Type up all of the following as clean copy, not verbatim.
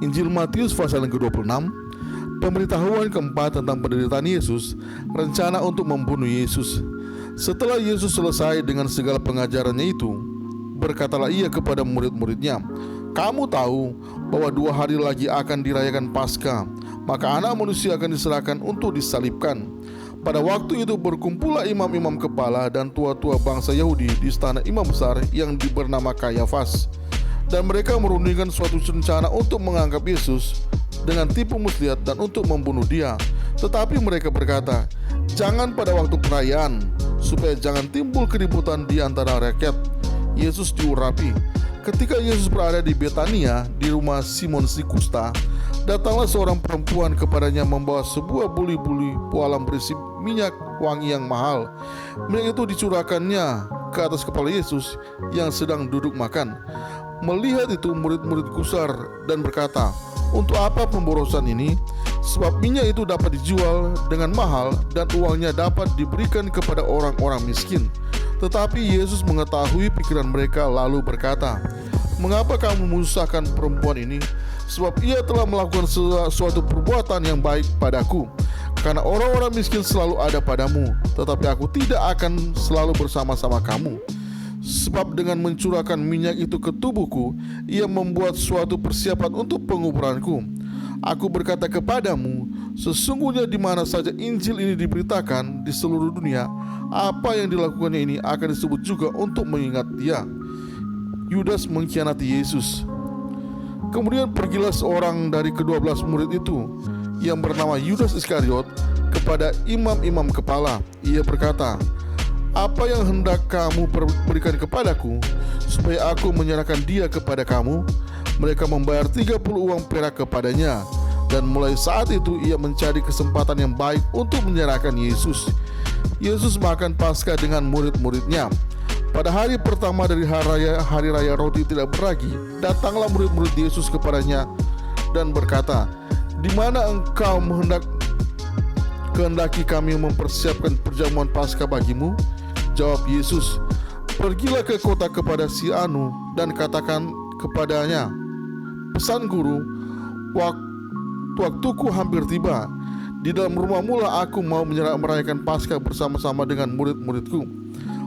Injil Matius pasal yang ke-26, pemberitahuan keempat tentang penderitaan Yesus, rencana untuk membunuh Yesus. Setelah Yesus selesai dengan segala pengajarannya itu, berkatalah ia kepada murid-muridnya, "Kamu tahu bahwa 2 hari lagi akan dirayakan Paskah, maka Anak Manusia akan diserahkan untuk disalibkan." Pada waktu itu berkumpullah imam-imam kepala dan tua-tua bangsa Yahudi di istana imam besar yang bernama Kayafas. Dan mereka merundingkan suatu rencana untuk menangkap Yesus dengan tipu muslihat dan untuk membunuh dia. Tetapi mereka berkata, "Jangan pada waktu perayaan, supaya jangan timbul keributan di antara rakyat." Yesus diurapi. Ketika Yesus berada di Betania, di rumah Simon si Kusta, datanglah seorang perempuan kepadanya membawa sebuah buli-buli pualam berisi minyak wangi yang mahal. Minyak itu dicurahkannya ke atas kepala Yesus yang sedang duduk makan. Melihat itu, murid-murid gusar dan berkata, "Untuk apa pemborosan ini? Sebab minyak itu dapat dijual dengan mahal dan uangnya dapat diberikan kepada orang-orang miskin." Tetapi Yesus mengetahui pikiran mereka lalu berkata, "Mengapa kamu menyusahkan perempuan ini? Sebab ia telah melakukan suatu perbuatan yang baik padaku. Karena orang-orang miskin selalu ada padamu, tetapi aku tidak akan selalu bersama-sama kamu. Sebab dengan mencurahkan minyak itu ke tubuhku, ia membuat suatu persiapan untuk penguburanku. Aku berkata kepadamu, sesungguhnya di mana saja Injil ini diberitakan di seluruh dunia, apa yang dilakukannya ini akan disebut juga untuk mengingat dia." Yudas mengkhianati Yesus. Kemudian pergilah seorang dari ke-12 murid itu yang bernama Yudas Iskariot kepada imam-imam kepala. Ia berkata, "Apa yang hendak kamu berikan kepadaku supaya aku menyerahkan dia kepada kamu?" Mereka membayar 30 uang perak kepadanya. Dan mulai saat itu ia mencari kesempatan yang baik untuk menyerahkan Yesus. Yesus makan Paskah dengan murid-muridnya. Pada hari pertama dari hari raya roti tidak beragi, datanglah murid-murid Yesus kepadanya dan berkata, "Di mana engkau kehendaki kami mempersiapkan perjamuan Paskah bagimu?" Jawab Yesus, "Pergilah ke kota kepada si Anu dan katakan kepadanya, pesan guru, waktuku hampir tiba. Di dalam rumahmu lah aku mau merayakan Paskah bersama-sama dengan murid-muridku."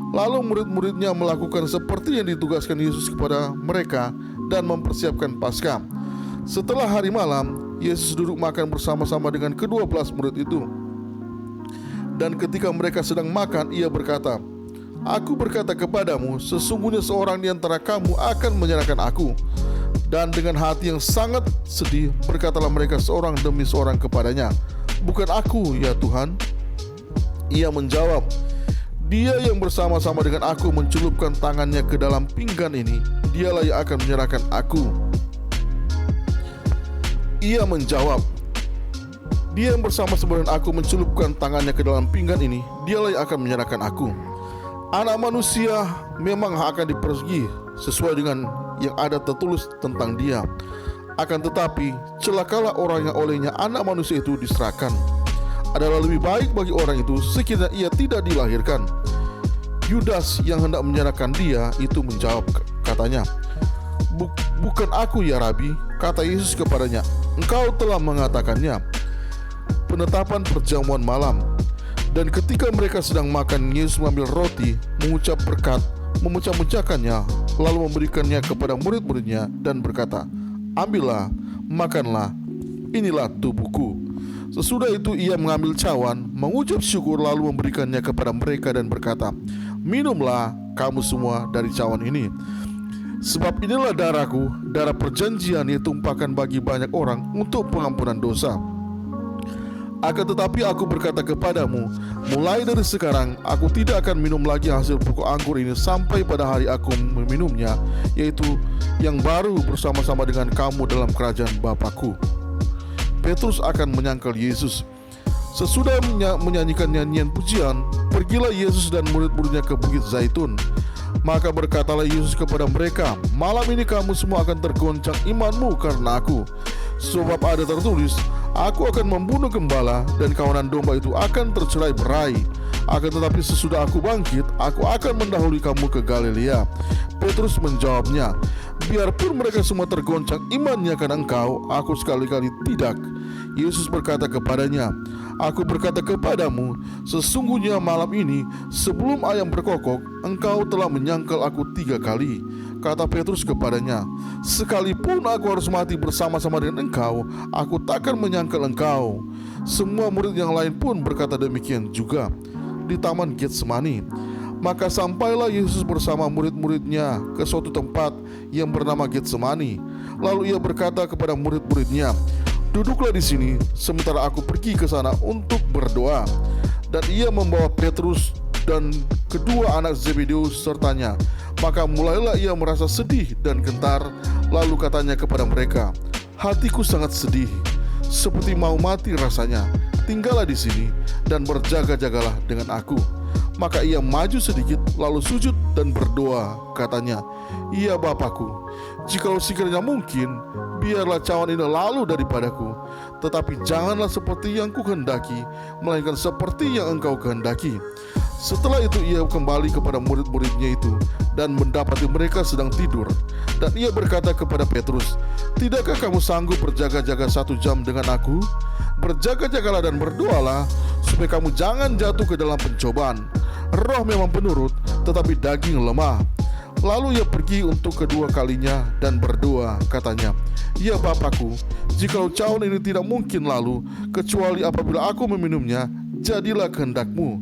Lalu murid-muridnya melakukan seperti yang ditugaskan Yesus kepada mereka dan mempersiapkan Paskah. Setelah hari malam, Yesus duduk makan bersama-sama dengan ke-12 murid itu. Dan ketika mereka sedang makan, ia berkata, "Aku berkata kepadamu, sesungguhnya seorang di antara kamu akan menyerahkan aku." Dan dengan hati yang sangat sedih, berkatalah mereka seorang demi seorang kepadanya, "Bukan aku, ya Tuhan." Ia menjawab, "Dia yang bersama-sama dengan aku mencelupkan tangannya ke dalam pinggan ini, dialah yang akan menyerahkan aku." Ia menjawab, "Dia yang bersama-sama dengan aku mencelupkan tangannya ke dalam pinggan ini, dialah yang akan menyerahkan aku. Anak Manusia memang akan dipergi sesuai dengan yang ada tertulis tentang dia. Akan tetapi celakalah orang yang olehnya Anak Manusia itu diserahkan. Adalah lebih baik bagi orang itu sekiranya ia tidak dilahirkan." Yudas yang hendak menyerahkan dia itu menjawab, katanya, "Bukan aku, ya Rabi." Kata Yesus kepadanya, "Engkau telah mengatakannya." Penetapan perjamuan malam. Dan ketika mereka sedang makan, Yesus mengambil roti, mengucap berkat, memecah-mecahkannya, lalu memberikannya kepada murid-muridnya dan berkata, "Ambillah, makanlah, inilah tubuhku." Sesudah itu ia mengambil cawan, mengucap syukur, lalu memberikannya kepada mereka dan berkata, "Minumlah kamu semua dari cawan ini. Sebab inilah darahku, darah perjanjian yang ditumpahkan bagi banyak orang untuk pengampunan dosa. Akan tetapi aku berkata kepadamu, mulai dari sekarang aku tidak akan minum lagi hasil pokok anggur ini sampai pada hari aku meminumnya, yaitu yang baru bersama-sama dengan kamu dalam kerajaan Bapa-Ku." Petrus akan menyangkal Yesus. Sesudah menyanyikan nyanyian pujian, pergilah Yesus dan murid-muridnya ke Bukit Zaitun. Maka berkatalah Yesus kepada mereka, "Malam ini kamu semua akan tergoncang imanmu karena aku. Sebab ada tertulis, aku akan membunuh gembala dan kawanan domba itu akan tercerai berai. Akan tetapi sesudah aku bangkit, aku akan mendahului kamu ke Galilea. Petrus menjawabnya, biarpun mereka semua tergoncang imannya karena engkau, aku sekali-kali tidak. Yesus berkata kepadanya, aku berkata kepadamu, sesungguhnya malam ini sebelum ayam berkokok, engkau telah menyangkal aku 3 kali. Kata Petrus kepadanya, sekalipun aku harus mati bersama-sama dengan engkau, aku takkan menyangkal engkau. Semua murid yang lain pun berkata demikian juga. Di taman Getsemani, maka sampailah Yesus bersama murid-muridnya ke suatu tempat yang bernama Getsemani. Lalu ia berkata kepada murid-muridnya, duduklah di sini sementara aku pergi ke sana untuk berdoa. Dan ia membawa Petrus dan kedua anak Zebedeus sertanya. Maka mulailah ia merasa sedih dan gentar. Lalu katanya kepada mereka, hatiku sangat sedih, seperti mau mati rasanya. Tinggallah di sini dan berjaga-jagalah dengan aku. Maka ia maju sedikit, lalu sujud dan berdoa. Katanya, iya Bapakku, jikalau sekiranya mungkin, biarlah cawan ini lalu daripadaku, tetapi janganlah seperti yang kukehendaki, melainkan seperti yang engkau kehendaki. Setelah itu ia kembali kepada murid-muridnya itu dan mendapati mereka sedang tidur. Dan ia berkata kepada Petrus, tidakkah kamu sanggup berjaga-jaga 1 jam dengan aku? Berjaga-jagalah dan berdoalah, supaya kamu jangan jatuh ke dalam pencobaan. Roh memang penurut, tetapi daging lemah. Lalu ia pergi untuk kedua kalinya dan berdoa. Katanya, ya Bapakku, jikalau cawan ini tidak mungkin lalu, kecuali apabila aku meminumnya, jadilah kehendakmu.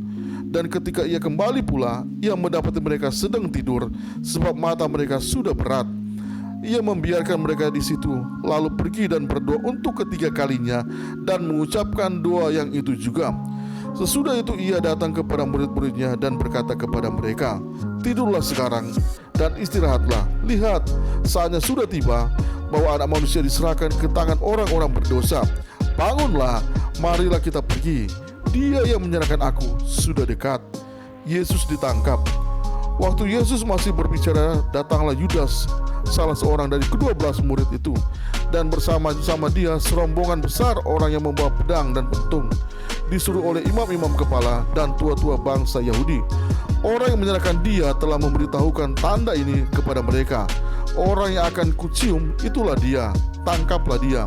Dan ketika ia kembali pula, ia mendapati mereka sedang tidur, sebab mata mereka sudah berat. Ia membiarkan mereka di situ, lalu pergi dan berdoa untuk ketiga kalinya, dan mengucapkan doa yang itu juga. Sesudah itu ia datang kepada murid-muridnya dan berkata kepada mereka, tidurlah sekarang dan istirahatlah. Lihat, saatnya sudah tiba bahwa Anak Manusia diserahkan ke tangan orang-orang berdosa. Bangunlah, marilah kita pergi. Dia yang menyerahkan aku sudah dekat. Yesus ditangkap. Waktu Yesus masih berbicara, datanglah Yudas, salah seorang dari ke-12 murid itu, dan bersama-sama dia serombongan besar orang yang membawa pedang dan pentung, disuruh oleh imam-imam kepala dan tua-tua bangsa Yahudi. Orang yang menyerahkan dia telah memberitahukan tanda ini kepada mereka. Orang yang akan kucium, itulah dia, tangkaplah dia.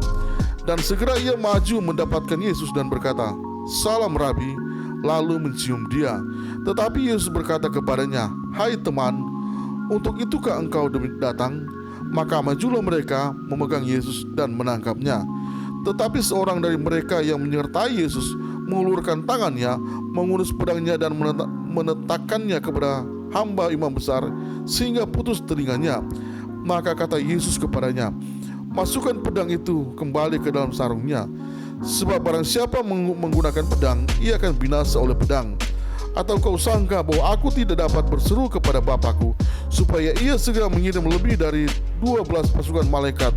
Dan segera ia maju mendapatkan Yesus dan berkata, salam Rabi, lalu mencium dia. Tetapi Yesus berkata kepadanya, hai teman, untuk itukah engkau datang? Maka majulah mereka memegang Yesus dan menangkapnya. Tetapi seorang dari mereka yang menyertai Yesus mengulurkan tangannya, mengurus pedangnya dan menetakannya kepada hamba imam besar, sehingga putus telinganya. Maka kata Yesus kepadanya, masukkan pedang itu kembali ke dalam sarungnya, sebab barang siapa menggunakan pedang, ia akan binasa oleh pedang. Atau kau sangka bahwa aku tidak dapat berseru kepada Bapakku, supaya ia segera mengirim lebih dari 12 pasukan malaikat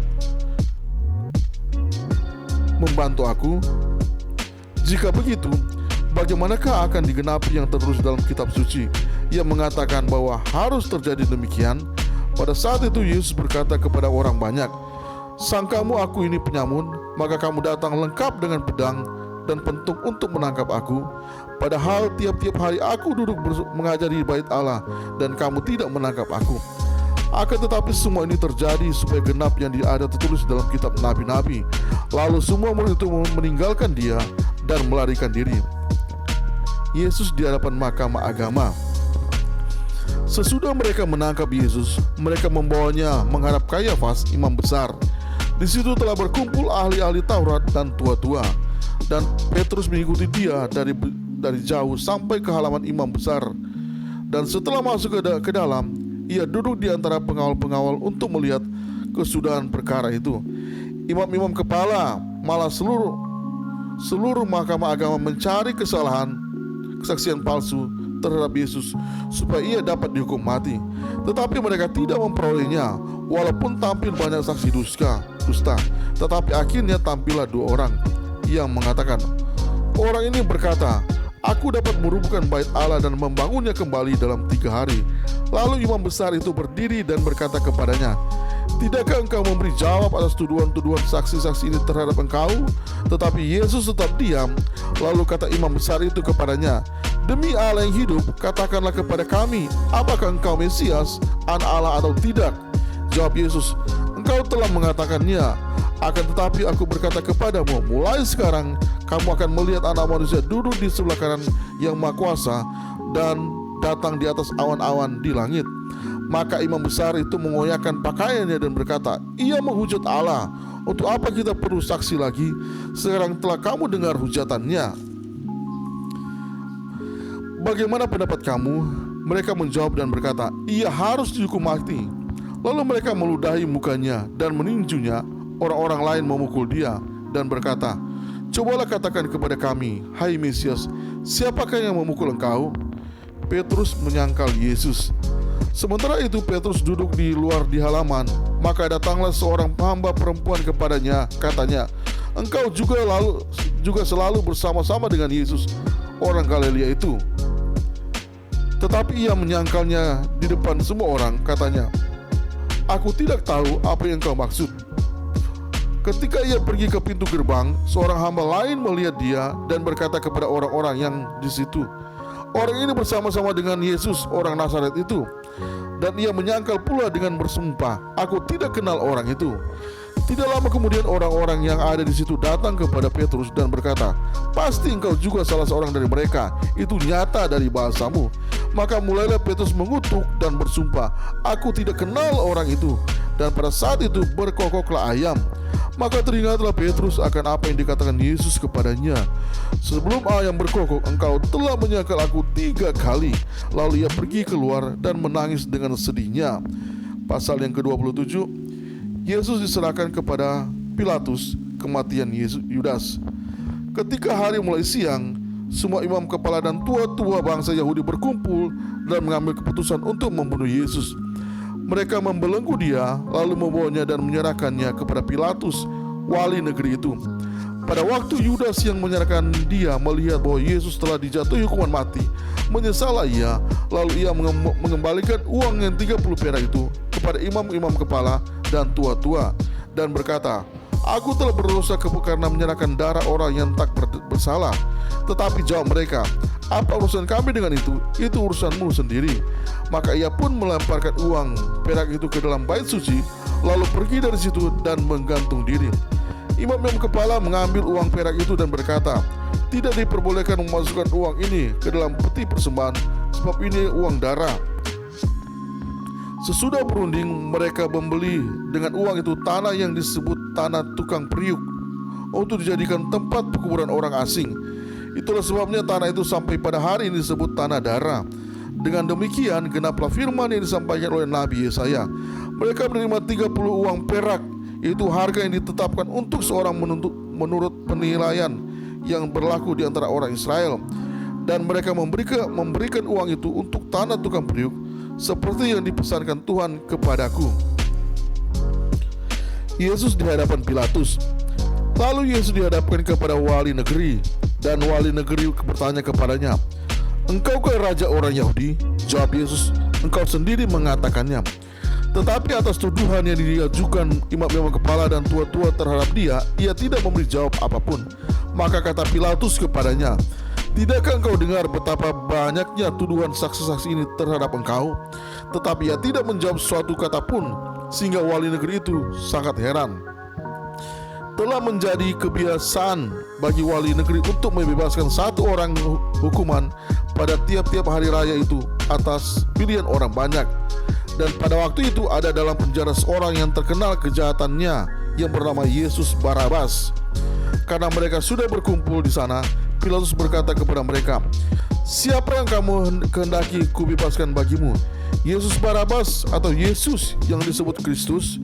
membantu aku? Jika begitu, bagaimanakah akan digenapi yang tertulis dalam kitab suci yang mengatakan bahwa harus terjadi demikian? Pada saat itu Yesus berkata kepada orang banyak, sangkamu aku ini penyamun, maka kamu datang lengkap dengan pedang dan pentung untuk menangkap aku. Padahal tiap-tiap hari aku duduk mengajari di bait Allah, dan kamu tidak menangkap aku. Akan tetapi semua ini terjadi supaya genap yang ada tertulis dalam kitab nabi-nabi. Lalu semua murid itu meninggalkan dia dan melarikan diri. Yesus di hadapan mahkamah agama. Sesudah mereka menangkap Yesus, mereka membawanya menghadap Kayafas, imam besar. Di situ telah berkumpul ahli-ahli Taurat dan tua-tua. Dan Petrus mengikuti dia dari jauh sampai ke halaman imam besar. Dan setelah masuk ke dalam, ia duduk di antara pengawal-pengawal untuk melihat kesudahan perkara itu. Imam-imam kepala, malah seluruh mahkamah agama mencari kesaksian palsu terhadap Yesus, supaya ia dapat dihukum mati. Tetapi mereka tidak memperolehnya, walaupun tampil banyak saksi dusta. Tetapi akhirnya tampillah 2 orang yang mengatakan, orang ini berkata, aku dapat merubuhkan bait Allah dan membangunnya kembali dalam 3 hari. Lalu imam besar itu berdiri dan berkata kepadanya, tidakkah engkau memberi jawab atas tuduhan-tuduhan saksi-saksi ini terhadap engkau? Tetapi Yesus tetap diam. Lalu kata imam besar itu kepadanya, Demi Allah yang hidup, katakanlah kepada kami, apakah engkau Mesias, anak Allah atau tidak? Jawab Yesus, engkau telah mengatakannya. Akan tetapi aku berkata kepadamu, mulai sekarang kamu akan melihat Anak Manusia duduk di sebelah kanan Yang Maha Kuasa dan datang di atas awan-awan di langit. Maka imam besar itu mengoyakkan pakaiannya dan berkata, ia menghujat Allah. Untuk apa kita perlu saksi lagi? Sekarang telah kamu dengar hujatannya. Bagaimana pendapat kamu? Mereka menjawab dan berkata, ia harus dihukum mati. Lalu mereka meludahi mukanya dan meninjunya. Orang-orang lain memukul dia dan berkata, cobalah katakan kepada kami, hai Mesias, siapakah yang memukul engkau? Petrus menyangkal Yesus. Sementara itu Petrus duduk di luar di halaman. Maka datanglah seorang hamba perempuan kepadanya, katanya, engkau juga selalu bersama-sama dengan Yesus, orang Galilea itu. Tetapi ia menyangkalnya di depan semua orang, katanya, aku tidak tahu apa yang kau maksud. Ketika ia pergi ke pintu gerbang, seorang hamba lain melihat dia dan berkata kepada orang-orang yang di situ, orang ini bersama-sama dengan Yesus, orang Nazaret itu. Dan ia menyangkal pula dengan bersumpah, aku tidak kenal orang itu. Tidak lama kemudian orang-orang yang ada di situ datang kepada Petrus dan berkata, pasti engkau juga salah seorang dari mereka, itu nyata dari bahasamu. Maka mulailah Petrus mengutuk dan bersumpah, aku tidak kenal orang itu. Dan pada saat itu berkokoklah ayam. Maka teringatlah Petrus akan apa yang dikatakan Yesus kepadanya, sebelum ayam berkokok engkau telah menyangkal aku 3 kali. Lalu ia pergi keluar dan menangis dengan sedihnya. Pasal yang ke-27, Yesus diserahkan kepada Pilatus, kematian Yudas. Ketika hari mulai siang, semua imam kepala dan tua-tua bangsa Yahudi berkumpul dan mengambil keputusan untuk membunuh Yesus. Mereka membelenggu dia, lalu membawanya dan menyerahkannya kepada Pilatus, wali negeri itu. Pada waktu Yudas yang menyerahkan dia melihat bahwa Yesus telah dijatuhi hukuman mati, menyesallah ia, lalu ia mengembalikan uang yang 30 perak itu kepada imam-imam kepala dan tua-tua, dan berkata, aku telah berdosa karena menyerahkan darah orang yang tak bersalah. Tetapi jawab mereka, apa urusan kami dengan itu? Itu urusanmu sendiri. Maka ia pun melemparkan uang perak itu ke dalam bait suci, lalu pergi dari situ dan menggantung diri. Imam-imam kepala mengambil uang perak itu dan berkata, tidak diperbolehkan memasukkan uang ini ke dalam peti persembahan, sebab ini uang darah. Sesudah berunding, mereka membeli dengan uang itu tanah yang disebut tanah tukang periuk untuk dijadikan tempat pekuburan orang asing. Itulah sebabnya tanah itu sampai pada hari ini disebut tanah darah. Dengan demikian genaplah firman yang disampaikan oleh Nabi Yesaya. Mereka menerima 30 uang perak, itu harga yang ditetapkan untuk seorang menurut penilaian yang berlaku di antara orang Israel. Dan mereka memberikan uang itu untuk tanah tukang periuk, seperti yang dipesankan Tuhan kepadaku. Yesus di hadapan Pilatus. Lalu Yesus dihadapkan kepada wali negeri, dan wali negeri bertanya kepadanya, engkaukah raja orang Yahudi? Jawab Yesus, engkau sendiri mengatakannya. Tetapi atas tuduhan yang diajukan imam-imam kepala dan tua-tua terhadap dia, ia tidak memberi jawab apapun. Maka kata Pilatus kepadanya, tidakkah engkau dengar betapa banyaknya tuduhan saksi-saksi ini terhadap engkau? Tetapi ia tidak menjawab suatu kata pun, sehingga wali negeri itu sangat heran. Telah menjadi kebiasaan bagi wali negeri untuk membebaskan satu orang hukuman pada tiap-tiap hari raya itu atas pilihan orang banyak. Dan pada waktu itu ada dalam penjara seorang yang terkenal kejahatannya, yang bernama Yesus Barabas. Karena mereka sudah berkumpul di sana, Pilatus berkata kepada mereka, siapa yang kamu kehendaki kubebaskan bagimu, Yesus Barabas atau Yesus yang disebut Kristus?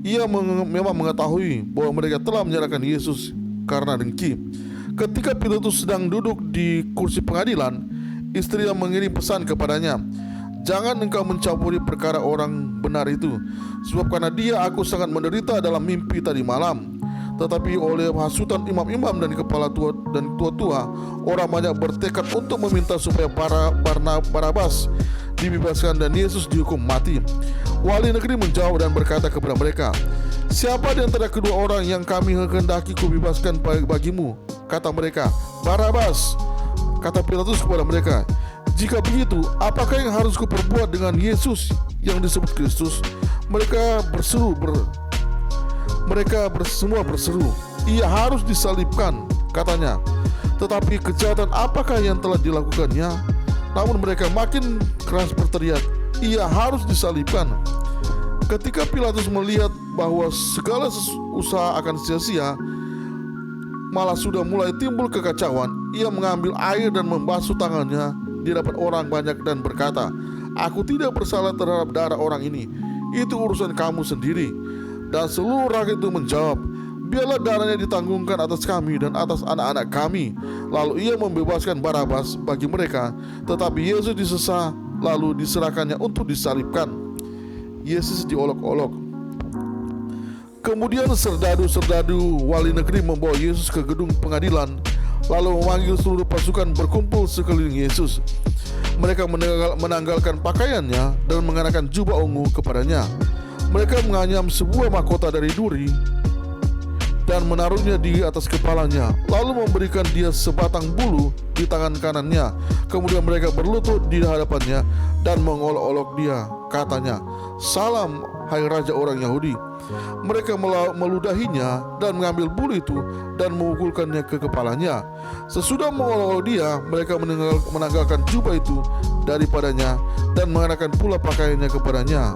Ia memang mengetahui bahwa mereka telah menyerahkan Yesus karena dengki. Ketika Pilatus sedang duduk di kursi pengadilan, istrinya mengirim pesan kepadanya, jangan engkau mencampuri perkara orang benar itu, sebab karena dia aku sangat menderita dalam mimpi tadi malam. Tetapi oleh hasutan imam-imam dan kepala tua-tua, orang banyak bertekad untuk meminta supaya Barabas dibebaskan dan Yesus dihukum mati. Wali negeri menjawab dan berkata kepada mereka, siapa di antara kedua orang yang kami kehendaki kubebaskan bagimu? Kata mereka, Barabas. Kata Pilatus kepada mereka, "Jika begitu, apakah yang harus kuperbuat dengan Yesus yang disebut Kristus?" Mereka semua berseru, "Ia harus disalibkan," katanya. Tetapi kejahatan apakah yang telah dilakukannya? Namun mereka makin keras berteriak, "Ia harus disalibkan." Ketika Pilatus melihat bahwa segala usaha akan sia-sia, malah sudah mulai timbul kekacauan, ia mengambil air dan membasuh tangannya di hadapan orang banyak dan berkata, "Aku tidak bersalah terhadap darah orang ini. Itu urusan kamu sendiri." Dan seluruh rakyat itu menjawab, "Biarlah darahnya ditanggungkan atas kami dan atas anak-anak kami." Lalu ia membebaskan Barabas bagi mereka, tetapi Yesus disesah, lalu diserahkannya untuk disalibkan. Yesus diolok-olok. Kemudian serdadu-serdadu wali negeri membawa Yesus ke gedung pengadilan, lalu memanggil seluruh pasukan berkumpul sekeliling Yesus. Mereka menanggalkan pakaiannya dan mengenakan jubah ungu kepadanya. Mereka menganyam sebuah mahkota dari duri dan menaruhnya di atas kepalanya, lalu memberikan dia sebatang bulu di tangan kanannya. Kemudian mereka berlutut di hadapannya dan mengolok-olok dia. Katanya, "Salam, hai Raja orang Yahudi." Mereka meludahinya dan mengambil bulu itu dan memukulkannya ke kepalanya. Sesudah mengolok-olok dia, mereka menanggalkan jubah itu daripadanya dan mengenakan pula pakaiannya kepadanya.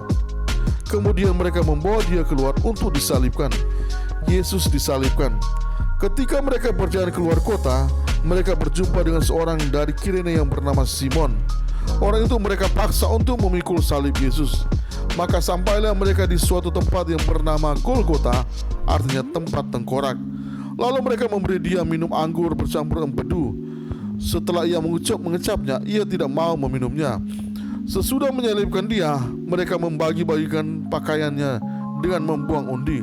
Kemudian mereka membawa dia keluar untuk disalibkan. Yesus disalibkan. Ketika mereka berjalan keluar kota, mereka berjumpa dengan seorang dari Kirene yang bernama Simon. Orang itu mereka paksa untuk memikul salib Yesus. Maka sampailah mereka di suatu tempat yang bernama Golgota, artinya tempat tengkorak. Lalu mereka memberi dia minum anggur bercampur empedu. Setelah ia mengecapnya, ia tidak mau meminumnya. Sesudah menyalibkan dia, mereka membagi-bagikan pakaiannya dengan membuang undi.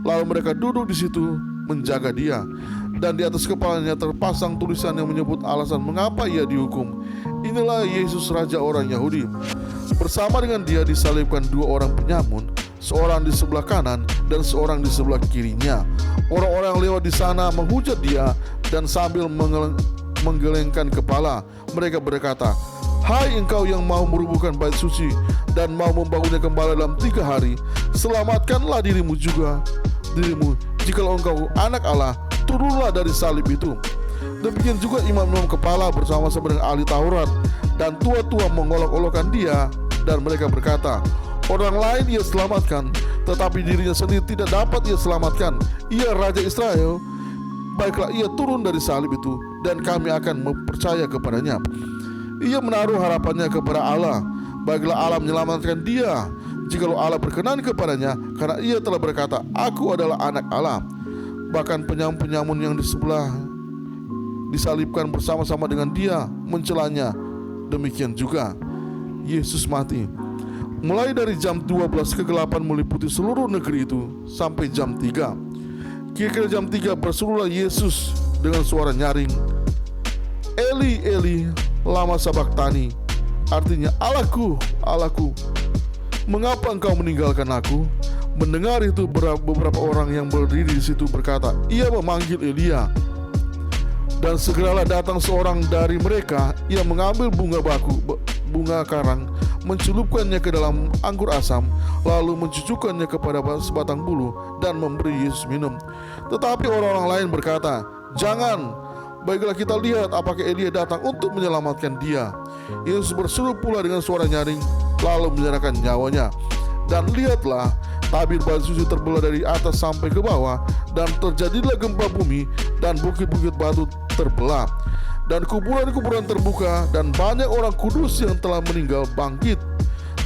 Lalu mereka duduk di situ menjaga dia, dan di atas kepalanya terpasang tulisan yang menyebut alasan mengapa ia dihukum. "Inilah Yesus, Raja orang Yahudi." Bersama dengan dia disalibkan dua orang penyamun, seorang di sebelah kanan dan seorang di sebelah kirinya. Orang-orang lewat di sana menghujat dia dan sambil menggelengkan kepala, mereka berkata, "Hai engkau yang mau merubuhkan bait suci dan mau membangunnya kembali dalam 3 hari, selamatkanlah dirimu. Jikalau engkau anak Allah, turunlah dari salib itu." Demikian juga imam-imam kepala bersama-sama dengan ahli Taurat dan tua-tua mengolok-olokkan dia, dan mereka berkata, "Orang lain ia selamatkan, tetapi dirinya sendiri tidak dapat ia selamatkan. Ia Raja Israel. Baiklah ia turun dari salib itu, dan kami akan percaya kepadanya." Ia menaruh harapannya kepada Allah. Baiklah Allah menyelamatkan dia, jikalau Allah berkenan kepadanya, karena ia telah berkata, "Aku adalah anak Allah." Bahkan penyamun-penyamun yang di sebelah disalibkan bersama-sama dengan dia mencelanya. Demikian juga Yesus mati. Mulai dari jam 12 kegelapan meliputi seluruh negeri itu sampai jam 3. Kira-kira jam 3 berserulah Yesus dengan suara nyaring, "Eli, Eli, lama sabachthani," artinya, "Allahku, Allahku, mengapa engkau meninggalkan aku?" Mendengar itu beberapa orang yang berdiri di situ berkata, "Ia memanggil Elia." Dan segeralah datang seorang dari mereka. Ia mengambil bunga karang, mencelupkannya ke dalam anggur asam, lalu mencucukkannya kepada sebatang bulu dan memberi Yesus minum. Tetapi orang-orang lain berkata, "Jangan, baiklah kita lihat apakah Elia datang untuk menyelamatkan dia." Yesus berseru pula dengan suara nyaring, lalu menyerahkan nyawanya. Dan lihatlah, tabir bait suci terbelah dari atas sampai ke bawah, dan terjadilah gempa bumi, dan bukit-bukit batu terbelah, dan kuburan-kuburan terbuka, dan banyak orang kudus yang telah meninggal bangkit.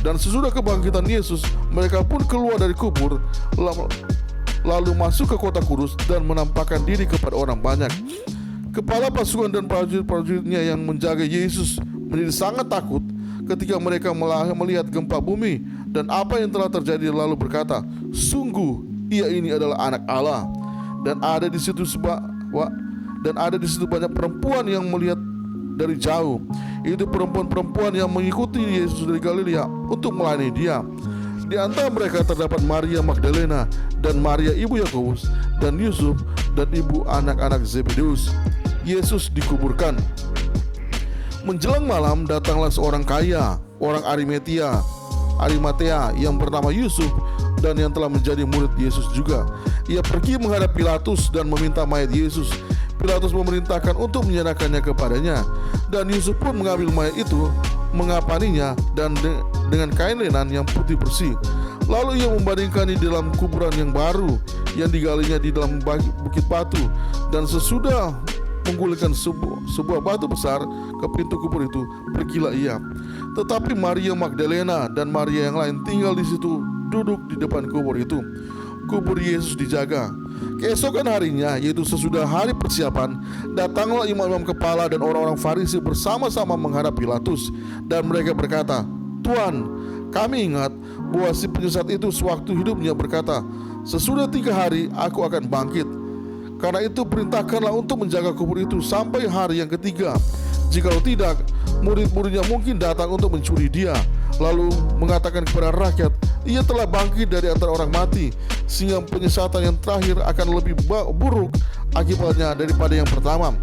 Dan sesudah kebangkitan Yesus, mereka pun keluar dari kubur, lalu masuk ke kota kudus dan menampakkan diri kepada orang banyak. Kepala pasukan dan prajurit-prajuritnya yang menjaga Yesus menjadi sangat takut ketika mereka melihat gempa bumi dan apa yang telah terjadi, lalu berkata, "Sungguh ia ini adalah anak Allah." Dan ada di situ banyak perempuan yang melihat dari jauh. Itu perempuan-perempuan yang mengikuti Yesus dari Galilea untuk melayani dia. Di antara mereka terdapat Maria Magdalena dan Maria ibu Yakobus dan Yusuf dan ibu anak-anak Zebedeus. Yesus dikuburkan. Menjelang malam datanglah seorang kaya, orang Arimatea yang bernama Yusuf dan yang telah menjadi murid Yesus juga. Ia pergi menghadap Pilatus dan meminta mayat Yesus. Pilatus memerintahkan untuk menyerahkannya kepadanya, dan Yusuf pun mengambil mayat itu, mengapaninya dan dengan kain lenan yang putih bersih. Lalu ia membandingkannya di dalam kuburan yang baru yang digalinya di dalam bukit batu, dan sesudah menggulingkan sebuah batu besar ke pintu kubur itu, pergilah ia. Tetapi Maria Magdalena dan Maria yang lain tinggal di situ, duduk di depan kubur itu. Kubur Yesus dijaga. Keesokan harinya, yaitu sesudah hari persiapan, datanglah imam-imam kepala dan orang-orang Farisi bersama-sama menghadap Pilatus, dan mereka berkata, "Tuan, kami ingat bahwa si penyesat itu sewaktu hidupnya berkata, sesudah 3 hari aku akan bangkit. Karena itu perintahkanlah untuk menjaga kubur itu sampai hari yang ketiga. Jikalau tidak, murid-muridnya mungkin datang untuk mencuri dia, lalu mengatakan kepada rakyat, ia telah bangkit dari antara orang mati, sehingga penyesatan yang terakhir akan lebih buruk akibatnya daripada yang pertama."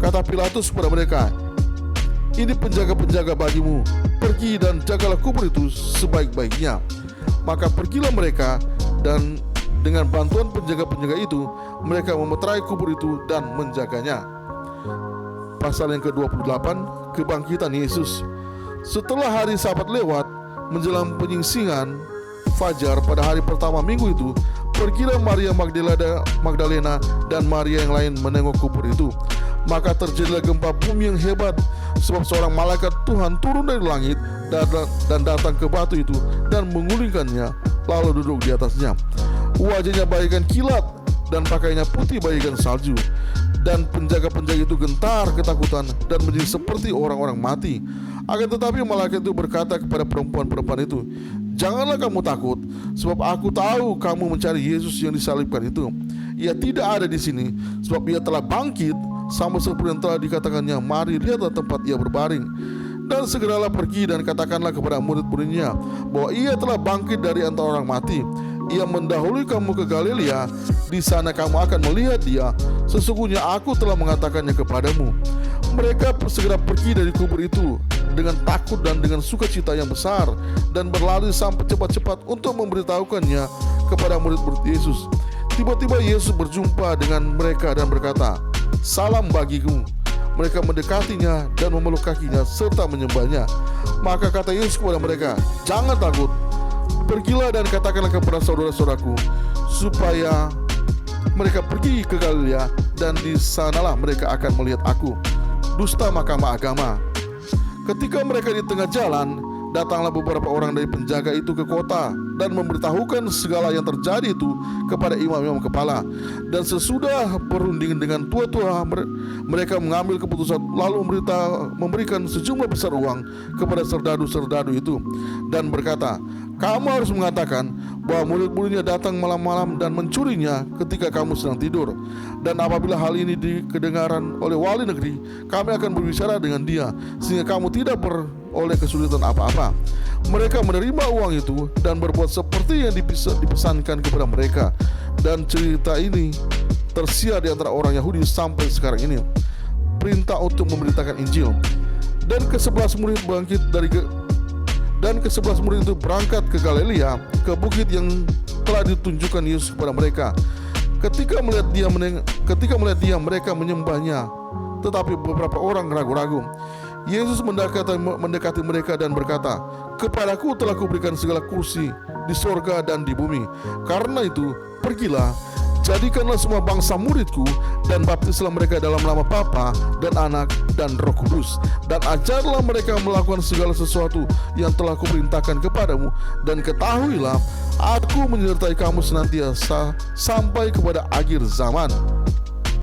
Kata Pilatus kepada mereka, "Ini penjaga-penjaga bagimu, pergi dan jagalah kubur itu sebaik-baiknya." Maka pergilah mereka, dan dengan bantuan penjaga-penjaga itu, mereka memeterai kubur itu dan menjaganya. Pasal yang ke-28, kebangkitan Yesus. Setelah hari Sabat lewat, menjelang penyingsingan fajar pada hari pertama minggu itu, pergilah Maria Magdalena dan Maria yang lain menengok kubur itu. Maka terjadilah gempa bumi yang hebat, sebab seorang malaikat Tuhan turun dari langit dan datang ke batu itu dan mengulingkannya, lalu duduk di atasnya. Wajahnya bagaikan kilat dan pakaiannya putih bagaikan salju. Dan penjaga-penjaga itu gentar ketakutan dan menjadi seperti orang-orang mati. Akan tetapi malaikat itu berkata kepada perempuan-perempuan itu, "Janganlah kamu takut, sebab aku tahu kamu mencari Yesus yang disalibkan itu. Ia tidak ada di sini, sebab ia telah bangkit, sama seperti yang telah dikatakannya. Mari lihatlah tempat ia berbaring. Dan segeralah pergi dan katakanlah kepada murid-muridnya bahwa ia telah bangkit dari antara orang mati. Ia mendahului kamu ke Galilea, di sana kamu akan melihat dia. Sesungguhnya aku telah mengatakannya kepadamu." Mereka segera pergi dari kubur itu dengan takut dan dengan sukacita yang besar, dan berlari sampai cepat-cepat untuk memberitahukannya kepada murid-murid Yesus. Tiba-tiba Yesus berjumpa dengan mereka dan berkata, "Salam bagimu." Mereka mendekatinya dan memeluk kakinya serta menyembahnya. Maka kata Yesus kepada mereka, "Jangan takut. Pergilah dan katakanlah kepada saudara-saudaraku supaya mereka pergi ke Galilea, dan di sanalah mereka akan melihat aku." Dusta Mahkamah Agama. Ketika mereka di tengah jalan, datanglah beberapa orang dari penjaga itu ke kota dan memberitahukan segala yang terjadi itu kepada imam-imam kepala. Dan sesudah berunding dengan tua-tua, mereka mengambil keputusan, lalu memberikan sejumlah besar uang kepada serdadu-serdadu itu, dan berkata, "Kamu harus mengatakan bahwa murid-muridnya datang malam-malam dan mencurinya ketika kamu sedang tidur. Dan apabila hal ini dikedengaran oleh wali negeri, kami akan berbicara dengan dia, sehingga kamu tidak beroleh kesulitan apa-apa." Mereka menerima uang itu dan berbuat seperti yang dipesankan kepada mereka. Dan cerita ini tersiar di antara orang Yahudi sampai sekarang ini. Perintah untuk memberitakan Injil. Dan ke-11 murid itu berangkat ke Galilea, ke bukit yang telah ditunjukkan Yesus kepada mereka. Ketika melihat dia, mereka menyembahnya, tetapi beberapa orang ragu-ragu. Yesus mendekati mereka dan berkata, "Kepadaku telah kuberikan segala kursi di sorga dan di bumi. Karena itu, pergilah, jadikanlah semua bangsa muridku, dan baptislah mereka dalam nama Bapa dan Anak dan Roh Kudus, dan ajarlah mereka melakukan segala sesuatu yang telah kuperintahkan kepadamu. Dan ketahuilah, aku menyertai kamu senantiasa sampai kepada akhir zaman."